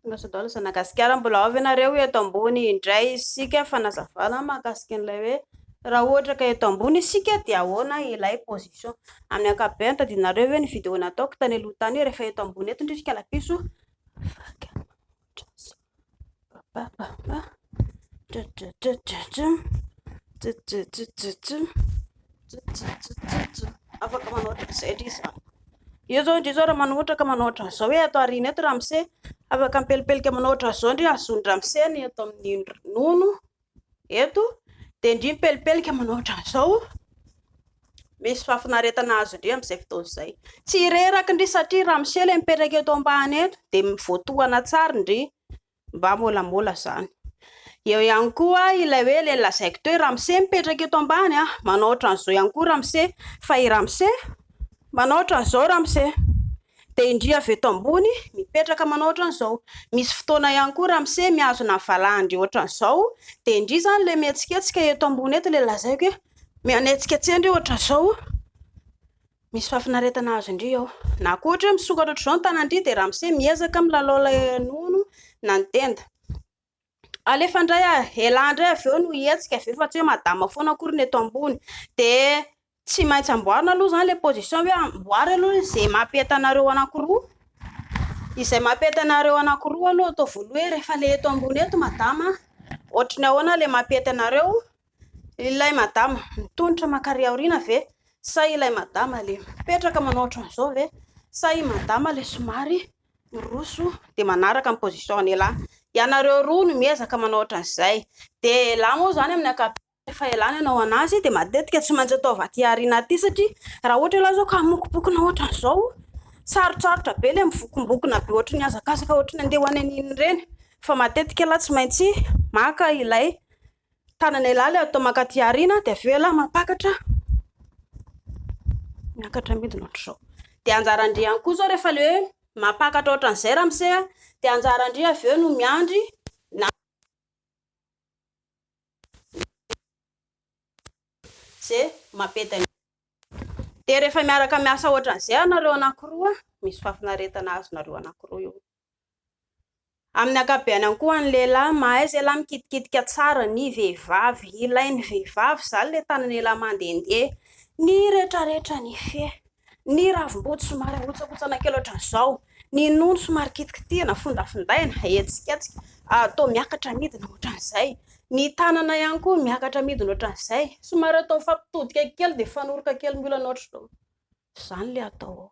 Masodola Sanagasikara mbola avy ianareo eto ambony indray isika fanazavana mahakasika an'ilay hoe raha ohatra ka eto ambony isika dia ahoana ilay position amin'ny ankapobeny tadinareo hoe ny vidéo nataoko tany aloha tany rehefa eto ambony eto indrindra kalapiso afaka manoatra izay dry izany io zao ndry zao raha manoatra ka manoatra an'izao hoe ato aoriana eto ramose afaka mipelipelika manoatra an'izao ndry azon'ny ramose ny eto amin'ny nono eto dia ndry mipelipelika manoatra an'izao misy fahafinaretana azo ndry amin'izay fotoana izay tsy reraka ndry satria ramose ilay mipetraka eto ambany eto dia voatohana tsara ndry mba molamola zany. Eo ihany koa ilay hoe ilay lazaiko teo ramose mipetraka eto ambany manoatra an'izao ihany koa ramose fa i ramose manoatra an'izao ramose dia indry avy eto ambony mipetraka manoatra an'izao. Misy fotoana ihany koa ramose mihazona valahany ohatra an'izao dia indry zany ilay mihetsiketsika eto ambony eto ilay lazaiko hoe mianetsiketsendry ohatra an'izao misy fahafinaretana azo indry eo na koa ohatra hoe misokatra ohatr'izao ny tanandry dia ramose miezaka milalao ilay nono na ny tenda alefa indray elandray avy eo no hihetsika avy eo fa tsy hoe madama foana akory ny eto ambony dia tsy maintsy amboarina aloha zany ilay position hoe amboary aloha izay mampientanareo anankiroa izay mampientanareo anankiroa aloha atao voaloha hoe rehefa ilay eto ambony eto madama ohatra ny ahoana ilay mampientanareo ilay madama mitonitra makary aoriana ve sa ilay madama ilay mipetraka manoatra an'izao ve sa i madama ilay somary miroso dia manaraka ny position an'elahy ianareo roa no miezaka manoatra an'izay dia elahy moa zany amin'ny ankapobeny rehefa elany ianao anazy dia matetika tsy maintsy ataova aty aoriana aty satria raha ohatra ialahy zao ka mokobokona ohatra an'izao sarotsarotra be ilay mivokombokona be ohatra ny azakazaka ohatra ny andeha ho any an'iny ireny fa matetika elahy tsy maintsy maka ilay tanana elahy ilay atao maka aty aoriana dia avy eo elahy mampakatra miakatra midina ohatr'izao dia anjarandry ihany koa zao rehefa ilay hoe mampakatra ohatra an'izay ramose dia anjarandry avy eo no miandry na zay mampetany dia rehefa miaraka miasa ohatra an'izay anareo anankiroa misy fahafinaretana azo nareo anankiroa io. Amin'ny ankapobeny ihany koa ny lehilahy mahay zay lahy mikitikitika tsara ny vehivavy ilain'ny vehivavy zany ilay tanany elahy mandehandeha ny rehetrarehetra ny fe ny ravim-botsy somary ahotsakotsana kely ohatran'izao ny nono somary kitikitihana fondafondaina etsiketsika atao miakatra midina ohatran'izay ny tanana ihany koa miakatra midina ohatran'izay somary atao mifampitodika kely dia fanoroka kely miola ohatr'izao izany ilay atao